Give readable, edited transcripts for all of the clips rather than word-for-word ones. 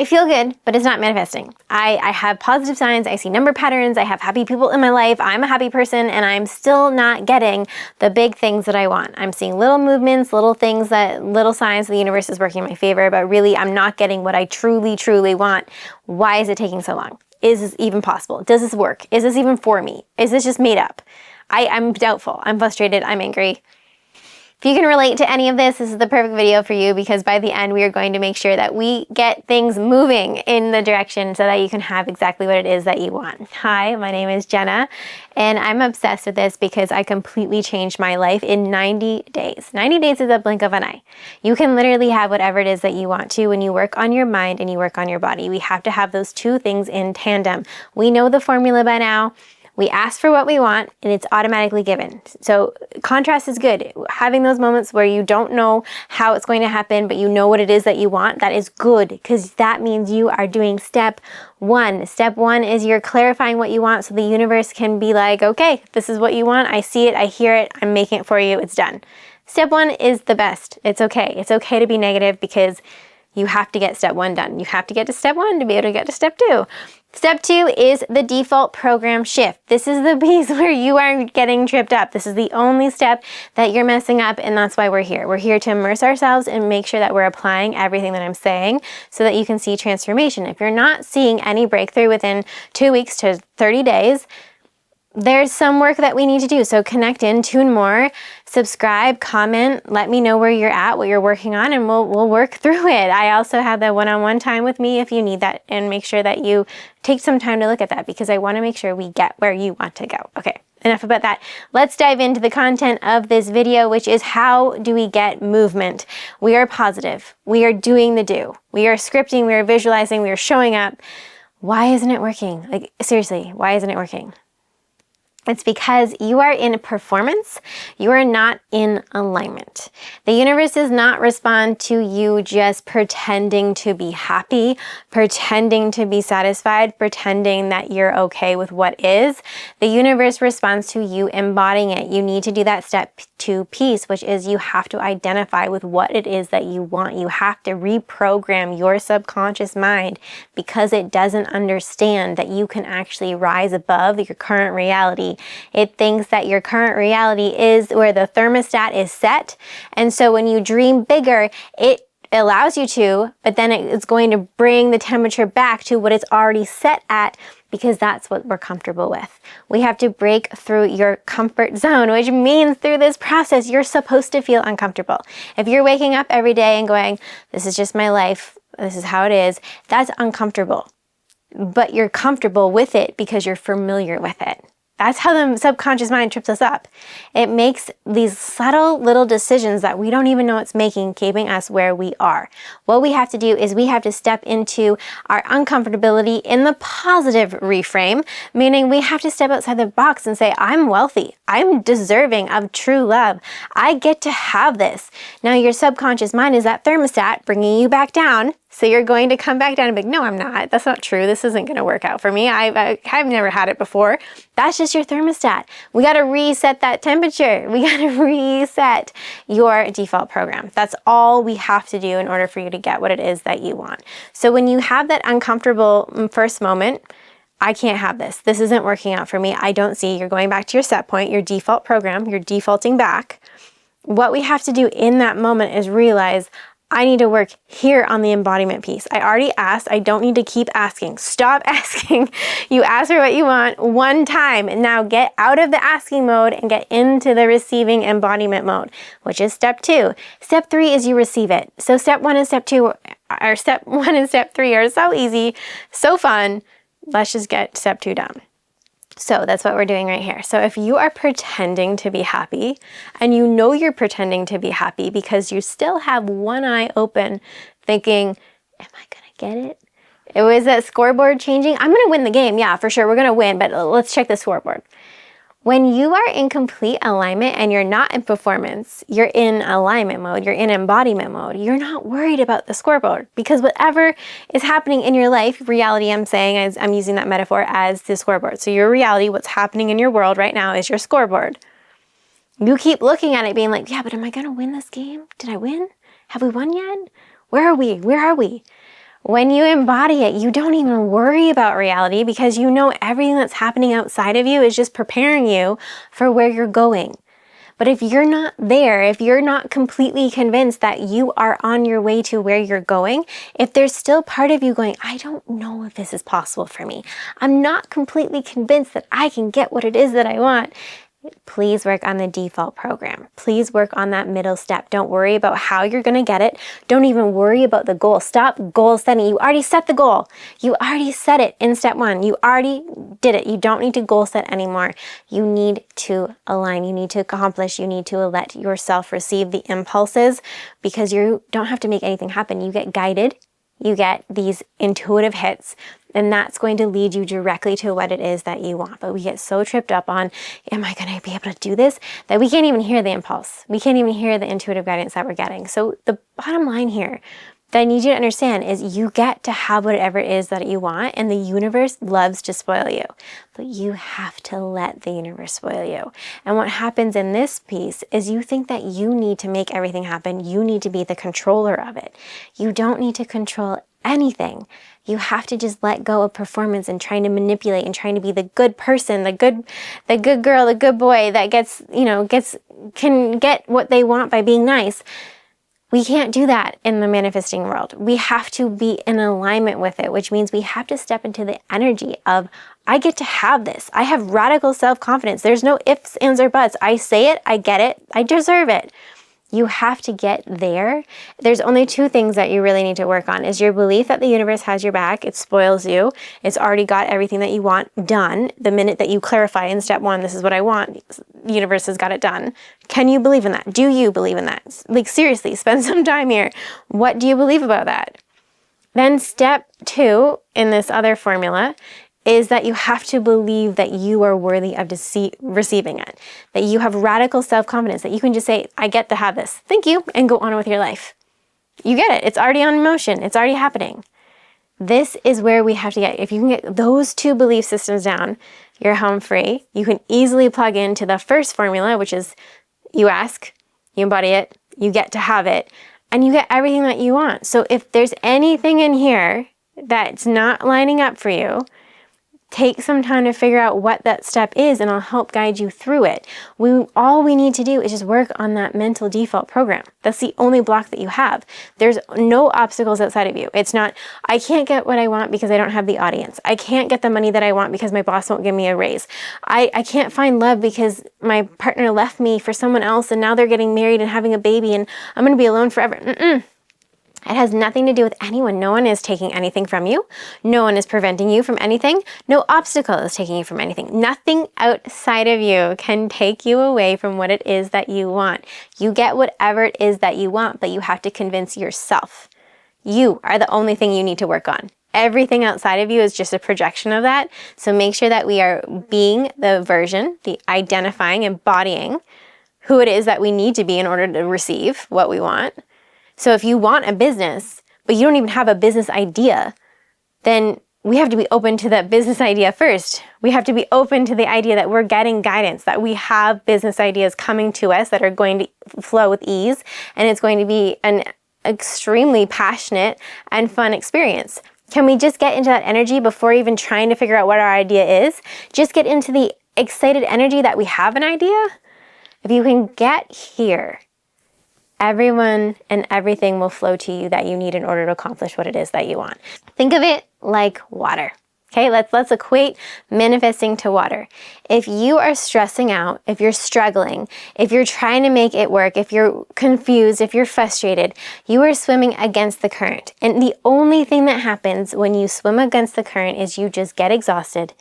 I feel good, but it's not manifesting. I have positive signs, I see number patterns, I have happy people in my life, I'm a happy person, and I'm still not getting the big things that I want. I'm seeing little movements, little things, little signs the universe is working in my favor, but really I'm not getting what I truly, truly want. Why is it taking so long? Is this even possible? Does this work? Is this even for me? Is this just made up? I'm doubtful, I'm frustrated, I'm angry. If you can relate to any of this, this is the perfect video for you, because by the end we are going to make sure that we get things moving in the direction so that you can have exactly what it is that you want. Hi, my name is Jenna, and I'm obsessed with this because I completely changed my life in 90 days. 90 days is a blink of an eye. You can literally have whatever it is that you want to when you work on your mind and you work on your body. We have to have those two things in tandem. We know the formula by now. We ask for what we want and it's automatically given. So contrast is good. Having those moments where you don't know how it's going to happen, but you know what it is that you want, that is good, because that means you are doing step one. Step one is you're clarifying what you want so the universe can be like, okay, this is what you want. I see it. I hear it. I'm making it for you. It's done. Step one is the best. It's okay. It's okay to be negative because you have to get step one done. You have to get to step one to be able to get to step two. Step two is the default program shift. This is the piece where you are getting tripped up. This is the only step that you're messing up, and that's why we're here. We're here to immerse ourselves and make sure that we're applying everything that I'm saying so that you can see transformation. If you're not seeing any breakthrough within 2 weeks to 30 days, there's some work that we need to do. So connect in, tune more, subscribe, comment, let me know where you're at, what you're working on, and we'll work through it. I also have the one-on-one time with me if you need that, and make sure that you take some time to look at that because I want to make sure we get where you want to go. Okay, enough about that. Let's dive into the content of this video, which is how do we get movement? We are positive. We are doing the do. We are scripting. We are visualizing. We are showing up. Why isn't it working? Like, seriously, why isn't it working? It's because you are in performance, you are not in alignment. The universe does not respond to you just pretending to be happy, pretending to be satisfied, pretending that you're okay with what is. The universe responds to you embodying it. You need to do that step two piece, which is you have to identify with what it is that you want. You have to reprogram your subconscious mind because it doesn't understand that you can actually rise above your current reality. It thinks that your current reality is where the thermostat is set. And so when you dream bigger, it allows you to, but then it's going to bring the temperature back to what it's already set at because that's what we're comfortable with. We have to break through your comfort zone, which means through this process, you're supposed to feel uncomfortable. If you're waking up every day and going, this is just my life, this is how it is, that's uncomfortable. But you're comfortable with it because you're familiar with it. That's how the subconscious mind trips us up. It makes these subtle little decisions that we don't even know it's making, keeping us where we are. What we have to do is we have to step into our uncomfortability in the positive reframe, meaning we have to step outside the box and say, I'm wealthy. I'm deserving of true love. I get to have this. Now your subconscious mind is that thermostat bringing you back down. So you're going to come back down and be like, no, I'm not. That's not true. This isn't going to work out for me. I've never had it before. That's just your thermostat. We got to reset that temperature. We got to reset your default program. That's all we have to do in order for you to get what it is that you want. So when you have that uncomfortable first moment, I can't have this. This isn't working out for me. I don't see. You're going back to your set point, your default program. You're defaulting back. What we have to do in that moment is realize I need to work here on the embodiment piece. I already asked. I don't need to keep asking. Stop asking. You ask for what you want one time, and now get out of the asking mode and get into the receiving embodiment mode, which is step two. Step three is you receive it. So step one and step two, or step one and step three are so easy, so fun. Let's just get step two done. So that's what we're doing right here. So if you are pretending to be happy, and you know you're pretending to be happy because you still have one eye open thinking, am I gonna get it? It was that scoreboard changing. I'm gonna win the game, yeah, for sure, we're gonna win, but let's check the scoreboard. When you are in complete alignment and you're not in performance, you're in alignment mode, you're in embodiment mode, you're not worried about the scoreboard because whatever is happening in your life, reality I'm saying, as I'm using that metaphor as the scoreboard. So your reality, what's happening in your world right now is your scoreboard. You keep looking at it being like, yeah, but am I gonna win this game? Did I win? Have we won yet? Where are we? Where are we? When you embody it, you don't even worry about reality because you know everything that's happening outside of you is just preparing you for where you're going. But if you're not there, if you're not completely convinced that you are on your way to where you're going, if there's still part of you going, I don't know if this is possible for me, I'm not completely convinced that I can get what it is that I want, please work on the default program. Please work on that middle step. Don't worry about how you're going to get it. Don't even worry about the goal. Stop goal setting. You already set the goal. You already set it in step 1. You already did it. You don't need to goal set anymore. You need to align. You need to accomplish. You need to let yourself receive the impulses because you don't have to make anything happen. You get guided. You get these intuitive hits, and that's going to lead you directly to what it is that you want. But we get so tripped up on, am I going to be able to do this? That we can't even hear the impulse. We can't even hear the intuitive guidance that we're getting. So the bottom line here that I need you to understand is you get to have whatever it is that you want, and the universe loves to spoil you. But you have to let the universe spoil you. And what happens in this piece is you think that you need to make everything happen. You need to be the controller of it. You don't need to control anything. You have to just let go of performance and trying to manipulate and trying to be the good person, the good girl, the good boy that can get what they want by being nice. We can't do that in the manifesting world. We have to be in alignment with it, which means we have to step into the energy of, I get to have this. I have radical self-confidence. There's no ifs, ands, or buts. I say it, I get it, I deserve it. You have to get there. There's only 2 things that you really need to work on is your belief that the universe has your back. It spoils you. It's already got everything that you want done. The minute that you clarify in step 1, this is what I want, the universe has got it done. Can you believe in that? Do you believe in that? Like seriously, spend some time here. What do you believe about that? Then step 2 in this other formula is that you have to believe that you are worthy of receiving it, that you have radical self-confidence, that you can just say, I get to have this, thank you, and go on with your life. You get it. It's already on motion. It's already happening. This is where we have to get. If you can get those 2 belief systems down, you're home free. You can easily plug into the first formula, which is you ask, you embody it, you get to have it, and you get everything that you want. So if there's anything in here that's not lining up for you, take some time to figure out what that step is, and I'll help guide you through it. All we need to do is just work on that mental default program. That's the only block that you have. There's no obstacles outside of you. It's not, I can't get what I want because I don't have the audience. I can't get the money that I want because my boss won't give me a raise. I can't find love because my partner left me for someone else and now they're getting married and having a baby and I'm going to be alone forever. It has nothing to do with anyone. No one is taking anything from you. No one is preventing you from anything. No obstacle is taking you from anything. Nothing outside of you can take you away from what it is that you want. You get whatever it is that you want, but you have to convince yourself. You are the only thing you need to work on. Everything outside of you is just a projection of that. So make sure that we are being the version, the identifying, embodying who it is that we need to be in order to receive what we want. So if you want a business, but you don't even have a business idea, then we have to be open to that business idea first. We have to be open to the idea that we're getting guidance, that we have business ideas coming to us that are going to flow with ease, and it's going to be an extremely passionate and fun experience. Can we just get into that energy before even trying to figure out what our idea is? Just get into the excited energy that we have an idea? If you can get here, everyone and everything will flow to you that you need in order to accomplish what it is that you want. Think of it like water. Okay, let's equate manifesting to water. If you are stressing out, if you're struggling, if you're trying to make it work, if you're confused, if you're frustrated, you are swimming against the current. And the only thing that happens when you swim against the current is you just get exhausted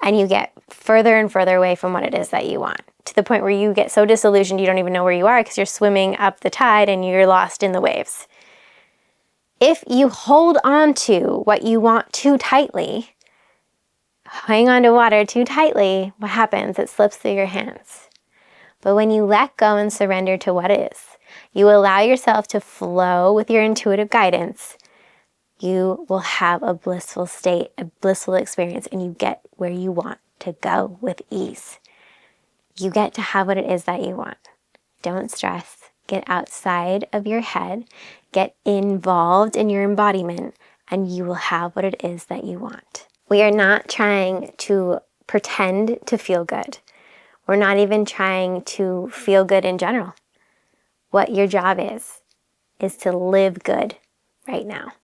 and you get further and further away from what it is that you want, to the point where you get so disillusioned you don't even know where you are because you're swimming up the tide and you're lost in the waves. If you hold on to what you want too tightly, hang on to water too tightly, what happens? It slips through your hands. But when you let go and surrender to what is, you allow yourself to flow with your intuitive guidance, you will have a blissful state, a blissful experience, and you get where you want to go with ease. You get to have what it is that you want. Don't stress. Get outside of your head. Get involved in your embodiment and you will have what it is that you want. We are not trying to pretend to feel good. We're not even trying to feel good in general. What your job is to live good right now.